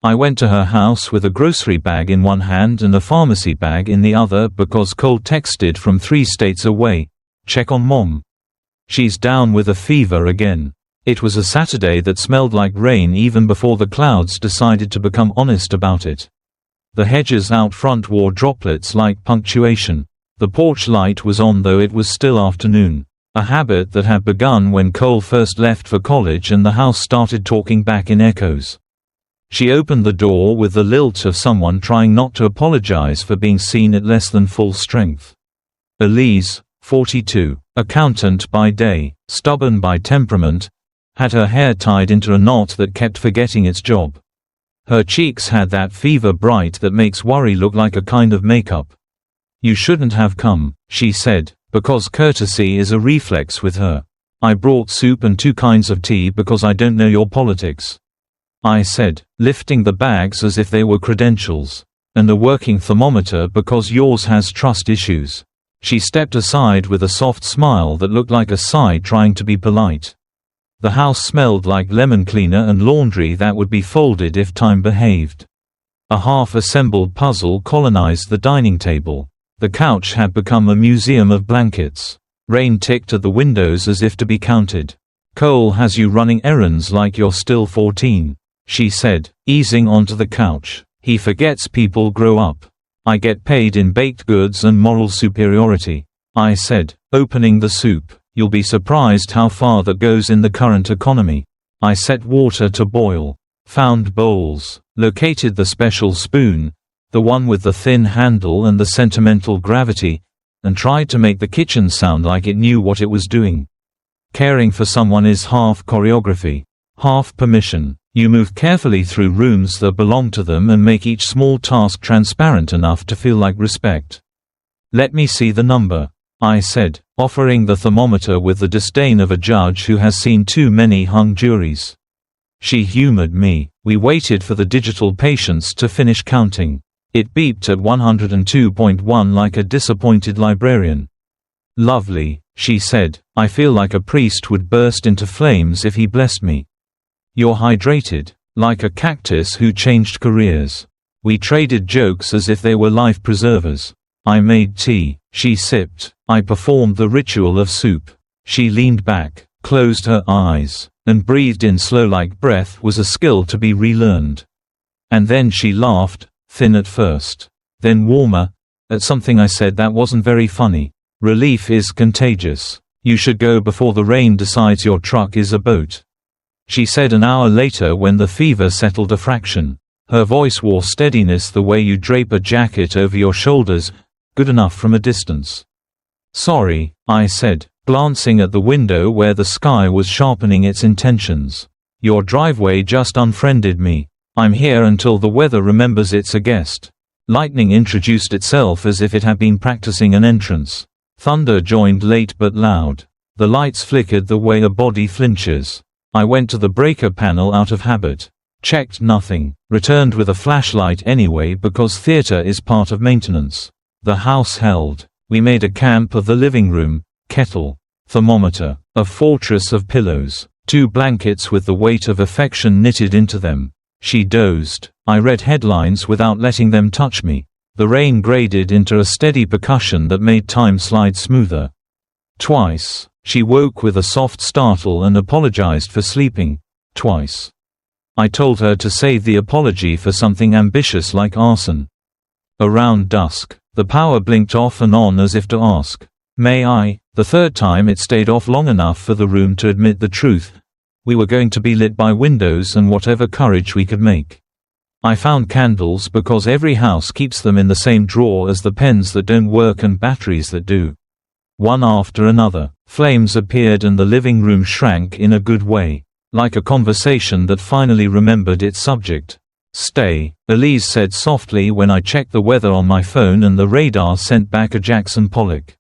I went to her house with a grocery bag in one hand and a pharmacy bag in the other because Cole texted from 3 states away, "Check on Mom. She's down with a fever again." It was a Saturday that smelled like rain even before the clouds decided to become honest about it. The hedges out front wore droplets like punctuation. The porch light was on though it was still afternoon, a habit that had begun when Cole first left for college and the house started talking back in echoes. She opened the door with the lilt of someone trying not to apologize for being seen at less than full strength. Elise, 42, accountant by day, stubborn by temperament, had her hair tied into a knot that kept forgetting its job. Her cheeks had that fever bright that makes worry look like a kind of makeup. "You shouldn't have come," she said, because courtesy is a reflex with her. "I brought soup and 2 kinds of tea because I don't know your politics," I said, lifting the bags as if they were credentials. "And a working thermometer because yours has trust issues." She stepped aside with a soft smile that looked like a sigh trying to be polite. The house smelled like lemon cleaner and laundry that would be folded if time behaved. A half-assembled puzzle colonized the dining table. The couch had become a museum of blankets. Rain ticked at the windows as if to be counted. "Cole has you running errands like you're still 14. She said, easing onto the couch. "He forgets people grow up. I get paid in baked goods and moral superiority," I said, opening the soup. "You'll be surprised how far that goes in the current economy." I set water to boil, found bowls, located the special spoon, the one with the thin handle and the sentimental gravity, and tried to make the kitchen sound like it knew what it was doing. Caring for someone is half choreography, half permission. You move carefully through rooms that belong to them and make each small task transparent enough to feel like respect. "Let me see the number," I said, offering the thermometer with the disdain of a judge who has seen too many hung juries. She humored me. We waited for the digital patience to finish counting. It beeped at 102.1 like a disappointed librarian. "Lovely," she said. "I feel like a priest would burst into flames if he blessed me." "You're hydrated, like a cactus who changed careers." We traded jokes as if they were life preservers. "I made tea," she sipped. I performed the ritual of soup. She leaned back, closed her eyes, and breathed in slow like breath was a skill to be relearned. And then she laughed, thin at first, then warmer, at something I said that wasn't very funny. "Relief is contagious. You should go before the rain decides your truck is a boat," she said an hour later when the fever settled a fraction. Her voice wore steadiness the way you drape a jacket over your shoulders, good enough from a distance. "Sorry," I said, glancing at the window where the sky was sharpening its intentions. "Your driveway just unfriended me. I'm here until the weather remembers it's a guest." Lightning introduced itself as if it had been practicing an entrance. Thunder joined late but loud. The lights flickered the way a body flinches. I went to the breaker panel out of habit. Checked nothing. Returned with a flashlight anyway because theater is part of maintenance. The house held. We made a camp of the living room, kettle, thermometer, a fortress of pillows, 2 blankets with the weight of affection knitted into them. She dozed. I read headlines without letting them touch me. The rain graded into a steady percussion that made time slide smoother. Twice, she woke with a soft startle and apologized for sleeping. Twice. I told her to save the apology for something ambitious like arson. Around dusk, the power blinked off and on as if to ask, "May I?" The third time it stayed off long enough for the room to admit the truth. We were going to be lit by windows and whatever courage we could make. I found candles because every house keeps them in the same drawer as the pens that don't work and batteries that do. One after another, flames appeared and the living room shrank in a good way, like a conversation that finally remembered its subject. "Stay," Elise said softly when I checked the weather on my phone and the radar sent back a Jackson Pollock.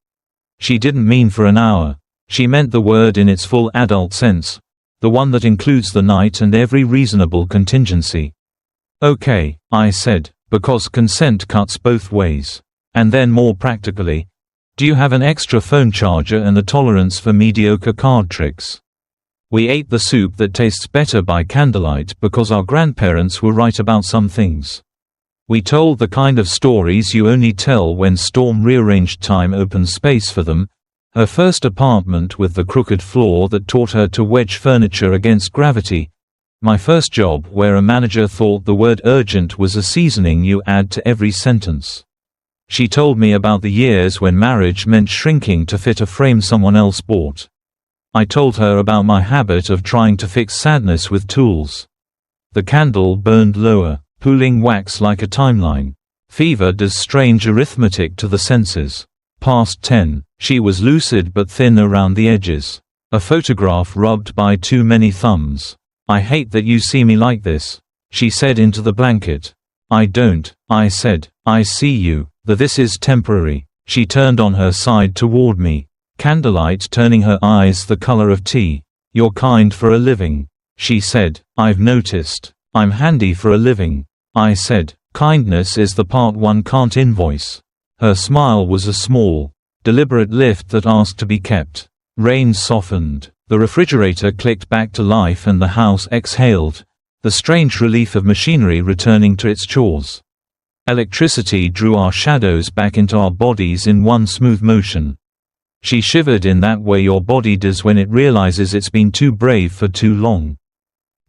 She didn't mean for an hour. She meant the word in its full adult sense, the one that includes the night and every reasonable contingency. "Okay," I said, because consent cuts both ways. And then more practically, "Do you have an extra phone charger and a tolerance for mediocre card tricks?" We ate the soup that tastes better by candlelight because our grandparents were right about some things. We told the kind of stories you only tell when Storm rearranged time open space for them, her first apartment with the crooked floor that taught her to wedge furniture against gravity, my first job where a manager thought the word urgent was a seasoning you add to every sentence. She told me about the years when marriage meant shrinking to fit a frame someone else bought. I told her about my habit of trying to fix sadness with tools. The candle burned lower, pooling wax like a timeline. Fever does strange arithmetic to the senses. Past 10. She was lucid but thin around the edges. A photograph rubbed by too many thumbs. I hate that you see me like this, she said into the blanket. I don't, I said. I see you. This is temporary. She turned on her side toward me. Candlelight turning her eyes the color of tea. You're kind for a living, she said. I've noticed. I'm handy for a living, I said. Kindness is the part one can't invoice. Her smile was a small, deliberate lift that asked to be kept. Rain softened. The refrigerator clicked back to life and the house exhaled, the strange relief of machinery returning to its chores. Electricity drew our shadows back into our bodies in one smooth motion. She shivered in that way your body does when it realizes it's been too brave for too long.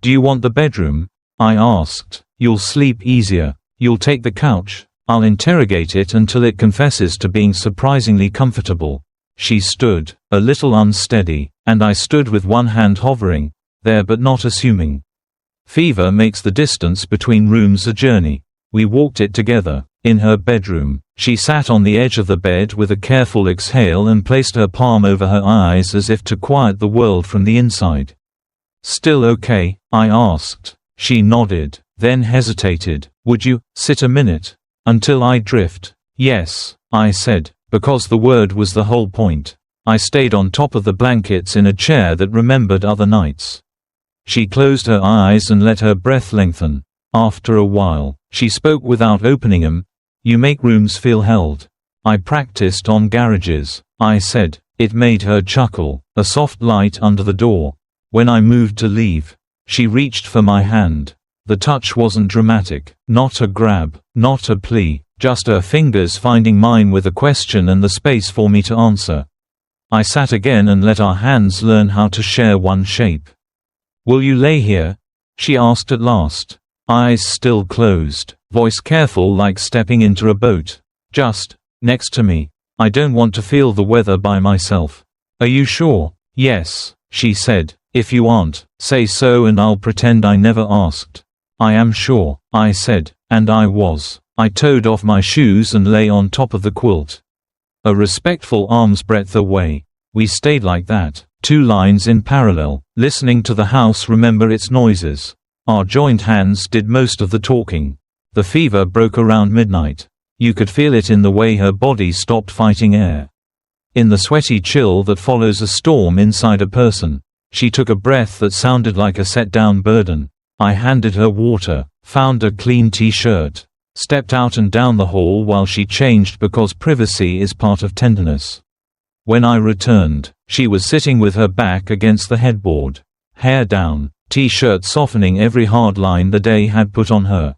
Do you want the bedroom? I asked. You'll sleep easier. You'll take the couch. I'll interrogate it until it confesses to being surprisingly comfortable. She stood, a little unsteady, and I stood with one hand hovering there but not assuming. Fever makes the distance between rooms a journey. We walked it together. In her bedroom, she sat on the edge of the bed with a careful exhale and placed her palm over her eyes as if to quiet the world from the inside. Still okay? I asked. She nodded, then hesitated. Would you sit a minute? Until I drift? Yes, I said, because the word was the whole point. I stayed on top of the blankets in a chair that remembered other nights. She closed her eyes and let her breath lengthen. After a while, she spoke without opening them. You make rooms feel held. I practiced on garages, I said. It made her chuckle, a soft light under the door. When I moved to leave, she reached for my hand. The touch wasn't dramatic, not a grab, not a plea, just her fingers finding mine with a question and the space for me to answer. I sat again and let our hands learn how to share one shape. Will you lay here? She asked at last. Eyes still closed, voice careful like stepping into a boat. Just next to me. I don't want to feel the weather by myself. Are you sure? Yes, she said. If you aren't, say so and I'll pretend I never asked. I am sure, I said, and I was. I towed off my shoes and lay on top of the quilt. A respectful arm's breadth away. We stayed like that, 2 lines in parallel, listening to the house remember its noises. Our joined hands did most of the talking. The fever broke around midnight. You could feel it in the way her body stopped fighting air. In the sweaty chill that follows a storm inside a person. She took a breath that sounded like a set-down burden. I handed her water, found a clean t-shirt, stepped out and down the hall while she changed because privacy is part of tenderness. When I returned, she was sitting with her back against the headboard. Hair down, t-shirt softening every hard line the day had put on her.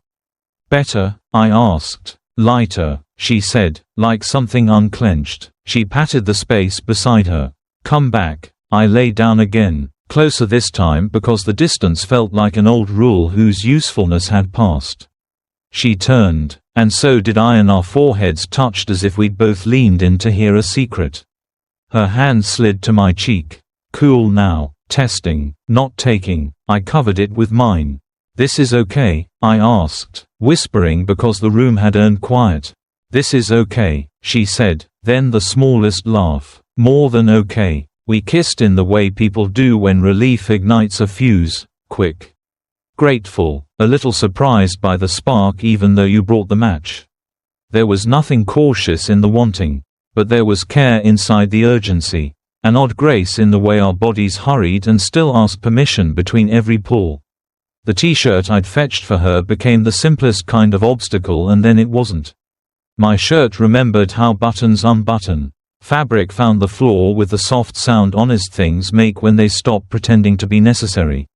Better? I asked. Lighter, she said, like something unclenched. She patted the space beside her. Come back. I lay down again, closer this time because the distance felt like an old rule whose usefulness had passed. She turned, and so did I, and our foreheads touched as if we'd both leaned in to hear a secret. Her hand slid to my cheek. Cool now, testing, not taking. I covered it with mine. This is okay? I asked, whispering because the room had earned quiet. This is okay, she said, then the smallest laugh. More than okay. We kissed in the way people do when relief ignites a fuse, quick. Grateful, a little surprised by the spark even though you brought the match. There was nothing cautious in the wanting, but there was care inside the urgency, an odd grace in the way our bodies hurried and still asked permission between every pull. The t-shirt I'd fetched for her became the simplest kind of obstacle and then it wasn't. My shirt remembered how buttons unbutton. Fabric found the floor with the soft sound honest things make when they stop pretending to be necessary.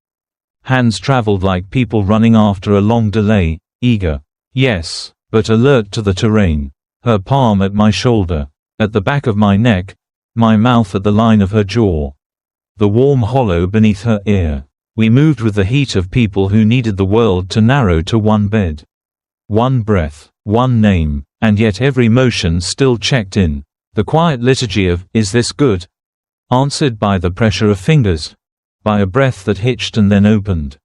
Hands traveled like people running after a long delay, eager. Yes, but alert to the terrain. Her palm at my shoulder. At the back of my neck. My mouth at the line of her jaw. The warm hollow beneath her ear. We moved with the heat of people who needed the world to narrow to one bed. One breath, one name, and yet every motion still checked in. The quiet liturgy of, "Is this good?" answered by the pressure of fingers. By a breath that hitched and then opened.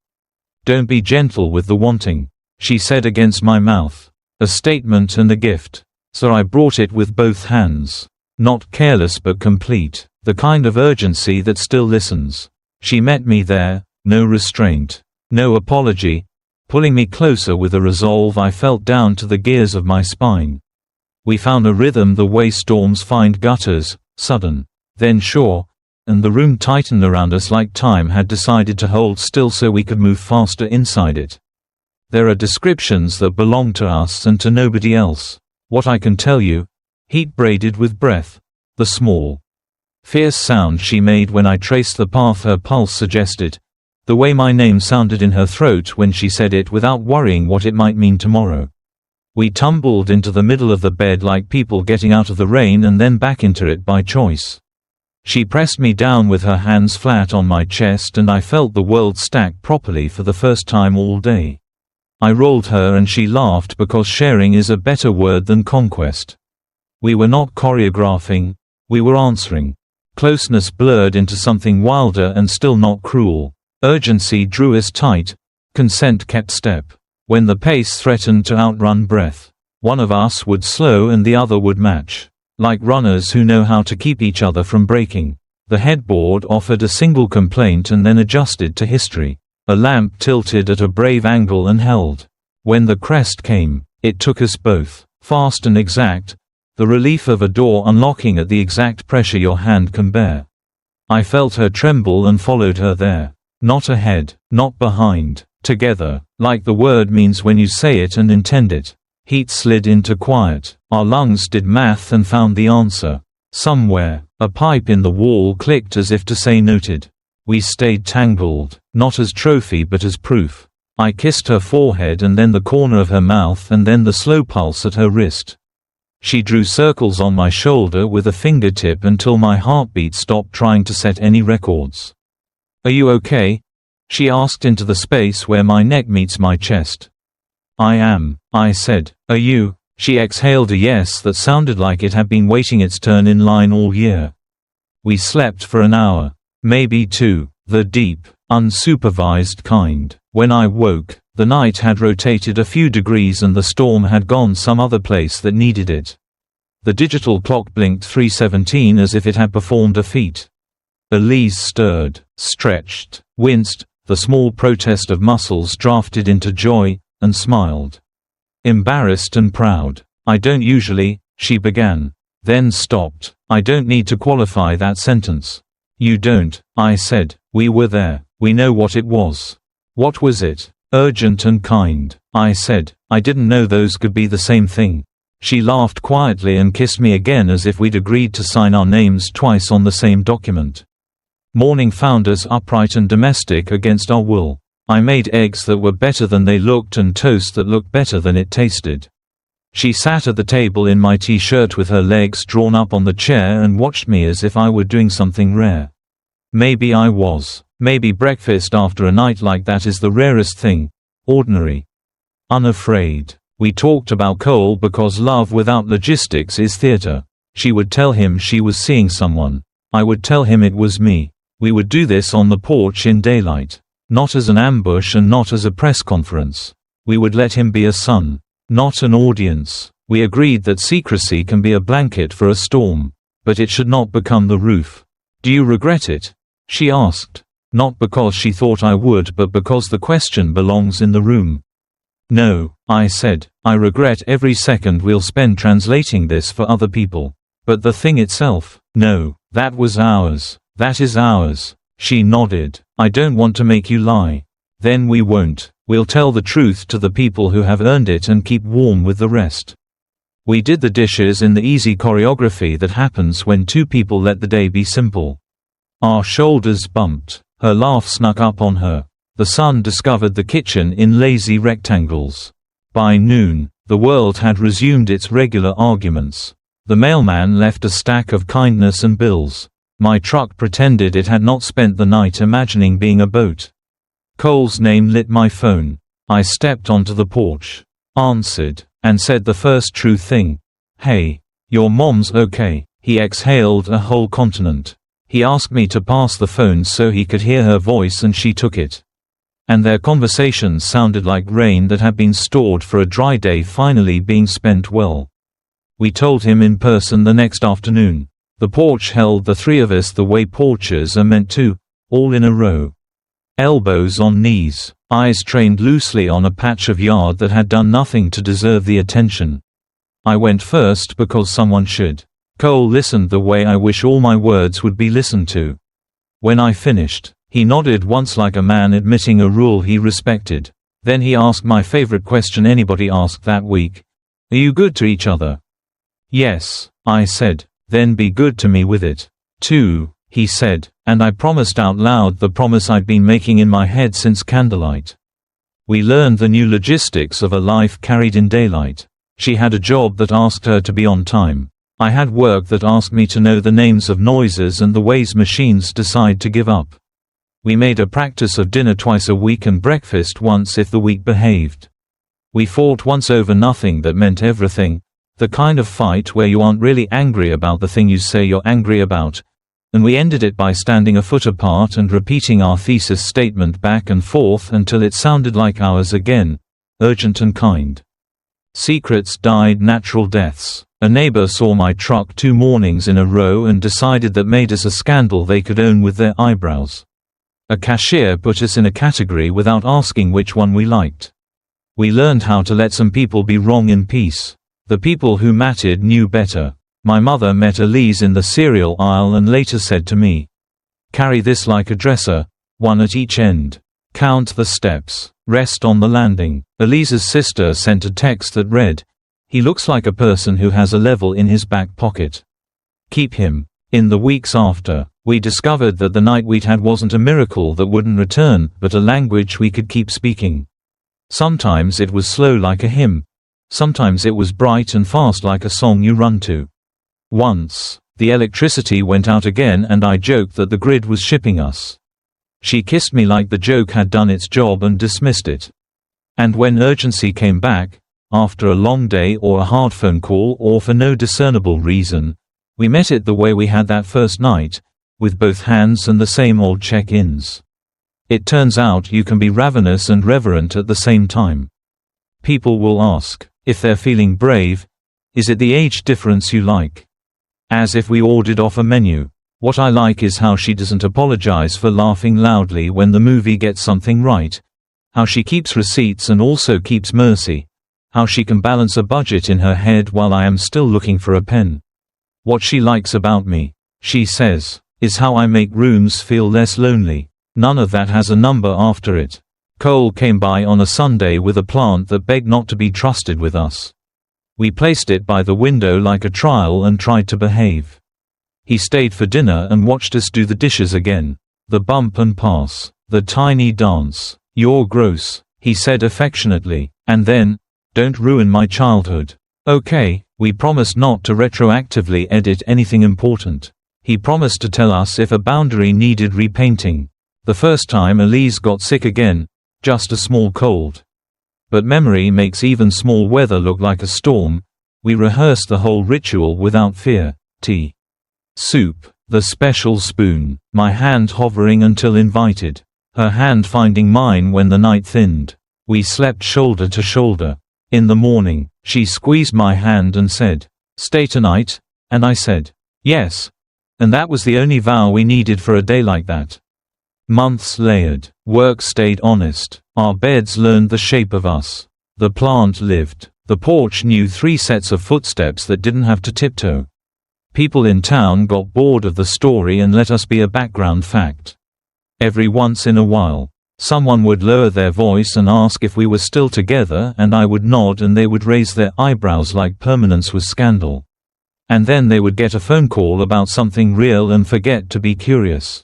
"Don't be gentle with the wanting," she said against my mouth. A statement and a gift. So I brought it with both hands. Not careless but complete. The kind of urgency that still listens. She met me there, no restraint. No apology. Pulling me closer with a resolve I felt down to the gears of my spine. We found a rhythm the way storms find gutters, sudden, then sure, and the room tightened around us like time had decided to hold still so we could move faster inside it. There are descriptions that belong to us and to nobody else. What I can tell you, heat braided with breath, the small, fierce sound she made when I traced the path her pulse suggested, the way my name sounded in her throat when she said it without worrying what it might mean tomorrow. We tumbled into the middle of the bed like people getting out of the rain and then back into it by choice. She pressed me down with her hands flat on my chest and I felt the world stack properly for the first time all day. I rolled her and she laughed because sharing is a better word than conquest. We were not choreographing, we were answering. Closeness blurred into something wilder and still not cruel. Urgency drew us tight. Consent kept step. When the pace threatened to outrun breath, one of us would slow and the other would match. Like runners who know how to keep each other from breaking. The headboard offered a single complaint and then adjusted to history. A lamp tilted at a brave angle and held. When the crest came, it took us both. Fast and exact. The relief of a door unlocking at the exact pressure your hand can bear. I felt her tremble and followed her there. Not ahead, not behind. Together, like the word means when you say it and intend it. Heat slid into quiet. Our lungs did math and found the answer. Somewhere, a pipe in the wall clicked as if to say noted. We stayed tangled, not as trophy but as proof. I kissed her forehead and then the corner of her mouth and then the slow pulse at her wrist. She drew circles on my shoulder with a fingertip until my heartbeat stopped trying to set any records. "Are you okay?" she asked into the space where my neck meets my chest. "I am," I said. "Are you?" She exhaled a yes that sounded like it had been waiting its turn in line all year. We slept for an hour. Maybe two. The deep, unsupervised kind. When I woke, the night had rotated a few degrees and the storm had gone some other place that needed it. The digital clock blinked 3:17 as if it had performed a feat. Elise stirred, stretched, winced, the small protest of muscles drafted into joy, and smiled. Embarrassed and proud. "I don't usually," she began. Then stopped. "I don't need to qualify that sentence." "You don't," I said. "We were there. We know what it was." "What was it?" "Urgent and kind," I said. "I didn't know those could be the same thing." She laughed quietly and kissed me again as if we'd agreed to sign our names twice on the same document. Morning found us upright and domestic against our will. I made eggs that were better than they looked and toast that looked better than it tasted. She sat at the table in my t-shirt with her legs drawn up on the chair and watched me as if I were doing something rare. Maybe I was. Maybe breakfast after a night like that is the rarest thing. Ordinary. Unafraid. We talked about Cole because love without logistics is theater. She would tell him she was seeing someone. I would tell him it was me. We would do this on the porch in daylight. Not as an ambush and not as a press conference. We would let him be a sun, not an audience. We agreed that secrecy can be a blanket for a storm, but it should not become the roof. "Do you regret it?" she asked. Not because she thought I would but because the question belongs in the room. "No," I said, "I regret every second we'll spend translating this for other people. But the thing itself, no, that was ours. That is ours." She nodded. "I don't want to make you lie." "Then we won't. We'll tell the truth to the people who have earned it and keep warm with the rest." We did the dishes in the easy choreography that happens when two people let the day be simple. Our shoulders bumped. Her laugh snuck up on her. The sun discovered the kitchen in lazy rectangles. By noon, the world had resumed its regular arguments. The mailman left a stack of kindness and bills. My truck pretended it had not spent the night imagining being a boat. Cole's name lit my phone. I stepped onto the porch, answered, and said the first true thing. "Hey, your mom's okay." He exhaled a whole continent. He asked me to pass the phone so he could hear her voice, and she took it. And their conversations sounded like rain that had been stored for a dry day finally being spent well. We told him in person the next afternoon. The porch held the three of us the way porches are meant to, all in a row. Elbows on knees, eyes trained loosely on a patch of yard that had done nothing to deserve the attention. I went first because someone should. Cole listened the way I wish all my words would be listened to. When I finished, he nodded once like a man admitting a rule he respected. Then he asked my favorite question anybody asked that week. "Are you good to each other?" "Yes," I said. "Then be good to me with it, too," he said, and I promised out loud the promise I'd been making in my head since candlelight. We learned the new logistics of a life carried in daylight. She had a job that asked her to be on time. I had work that asked me to know the names of noises and the ways machines decide to give up. We made a practice of dinner twice a week and breakfast once if the week behaved. We fought once over nothing that meant everything, the kind of fight where you aren't really angry about the thing you say you're angry about, and we ended it by standing a foot apart and repeating our thesis statement back and forth until it sounded like ours again, urgent and kind. Secrets died natural deaths. A neighbor saw my truck 2 mornings in a row and decided that made us a scandal they could own with their eyebrows. A cashier put us in a category without asking which one we liked. We learned how to let some people be wrong in peace. The people who mattered knew better. My mother met Elise in the cereal aisle and later said to me, "Carry this like a dresser, one at each end. Count the steps. Rest on the landing." Elise's sister sent a text that read, "He looks like a person who has a level in his back pocket. Keep him." In the weeks after, we discovered that the night we'd had wasn't a miracle that wouldn't return, but a language we could keep speaking. Sometimes it was slow like a hymn. Sometimes it was bright and fast like a song you run to. Once, the electricity went out again and I joked that the grid was shipping us. She kissed me like the joke had done its job and dismissed it. And when urgency came back, after a long day or a hard phone call or for no discernible reason, we met it the way we had that first night, with both hands and the same old check-ins. It turns out you can be ravenous and reverent at the same time. People will ask, if they're feeling brave, "Is it the age difference you like?" As if we ordered off a menu. What I like is how she doesn't apologize for laughing loudly when the movie gets something right, how she keeps receipts and also keeps mercy, how she can balance a budget in her head while I am still looking for a pen. What she likes about me, she says, is how I make rooms feel less lonely. None of that has a number after it. Cole came by on a Sunday with a plant that begged not to be trusted with us. We placed it by the window like a trial and tried to behave. He stayed for dinner and watched us do the dishes again. The bump and pass. The tiny dance. "You're gross," he said affectionately. And then, "Don't ruin my childhood." Okay, we promised not to retroactively edit anything important. He promised to tell us if a boundary needed repainting. The first time Elise got sick again, just a small cold. But memory makes even small weather look like a storm. We rehearsed the whole ritual without fear. Tea. Soup. The special spoon. My hand hovering until invited. Her hand finding mine when the night thinned. We slept shoulder to shoulder. In the morning, she squeezed my hand and said, "Stay tonight?" And I said, "Yes." And that was the only vow we needed for a day like that. Months layered. Work stayed honest. Our beds learned the shape of us. The plant lived. The porch knew 3 sets of footsteps that didn't have to tiptoe. People in town got bored of the story and let us be a background fact. Every once in a while, Someone would lower their voice and ask if we were still together, and I would nod and they would raise their eyebrows like permanence was scandal. And then they would get a phone call about something real and forget to be curious.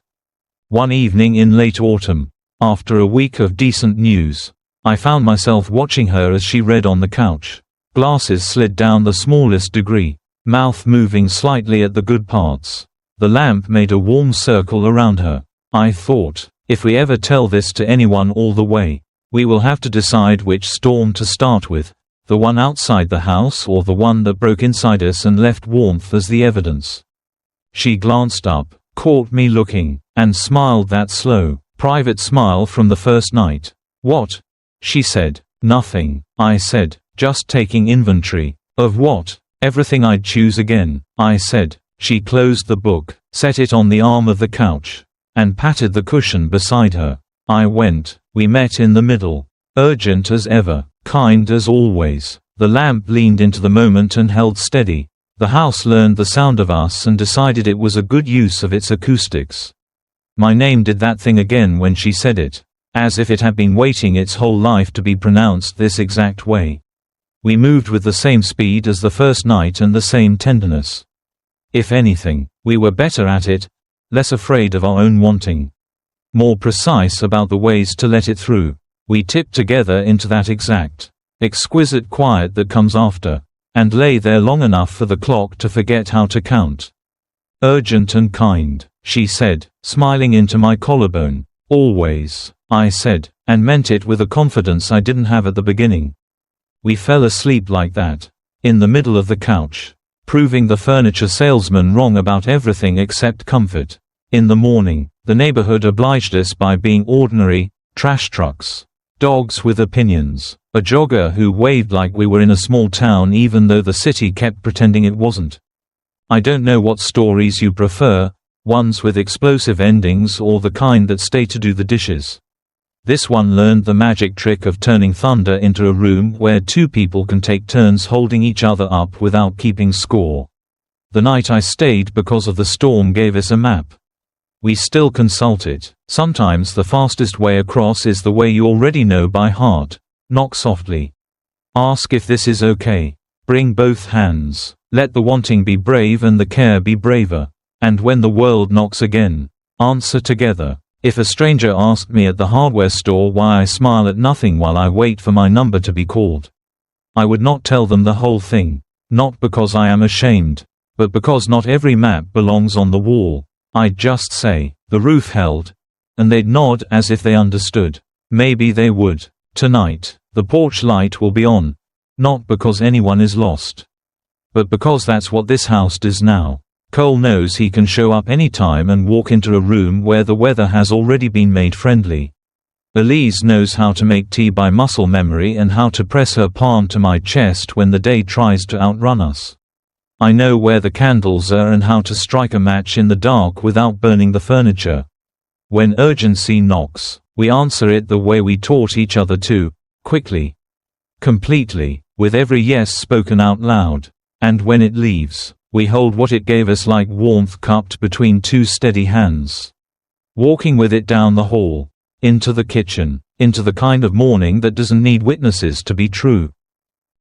One evening in late autumn, after a week of decent news, I found myself watching her as she read on the couch. Glasses slid down the smallest degree, mouth moving slightly at the good parts. The lamp made a warm circle around her. I thought, if we ever tell this to anyone all the way, we will have to decide which storm to start with, the one outside the house or the one that broke inside us and left warmth as the evidence. She glanced up, caught me looking, and smiled that slow, private smile from the first night. "What?" she said. "Nothing," I said, "just taking inventory." "Of what?" "Everything I'd choose again," I said. She closed the book, set it on the arm of the couch, and patted the cushion beside her. I went. We met in the middle. Urgent as ever, kind as always. The lamp leaned into the moment and held steady. The house learned the sound of us and decided it was a good use of its acoustics. My name did that thing again when she said it, as if it had been waiting its whole life to be pronounced this exact way. We moved with the same speed as the first night and the same tenderness. If anything, we were better at it, less afraid of our own wanting, more precise about the ways to let it through. We tipped together into that exact, exquisite quiet that comes after, and lay there long enough for the clock to forget how to count. "Urgent and kind," she said, smiling into my collarbone. "Always," I said, and meant it with a confidence I didn't have at the beginning. We fell asleep like that, in the middle of the couch, proving the furniture salesman wrong about everything except comfort. In the morning, the neighborhood obliged us by being ordinary trash trucks. Dogs with opinions. A jogger who waved like we were in a small town even though the city kept pretending it wasn't. I don't know what stories you prefer, ones with explosive endings or the kind that stay to do the dishes. This one learned the magic trick of turning thunder into a room where two people can take turns holding each other up without keeping score. The night I stayed because of the storm gave us a map. We still consult it. Sometimes the fastest way across is the way you already know by heart. Knock softly. Ask if this is okay. Bring both hands. Let the wanting be brave and the care be braver. And when the world knocks again, answer together. If a stranger asked me at the hardware store why I smile at nothing while I wait for my number to be called, I would not tell them the whole thing. Not because I am ashamed, but because not every map belongs on the wall. I'd just say, "The roof held," and they'd nod as if they understood. Maybe they would. Tonight, the porch light will be on, not because anyone is lost, but because that's what this house does now. Cole knows he can show up anytime and walk into a room where the weather has already been made friendly. Elise knows how to make tea by muscle memory and how to press her palm to my chest when the day tries to outrun us. I know where the candles are and how to strike a match in the dark without burning the furniture. When urgency knocks, we answer it the way we taught each other to, quickly, completely, with every yes spoken out loud. And when it leaves, we hold what it gave us like warmth cupped between two steady hands. Walking with it down the hall, into the kitchen, into the kind of morning that doesn't need witnesses to be true.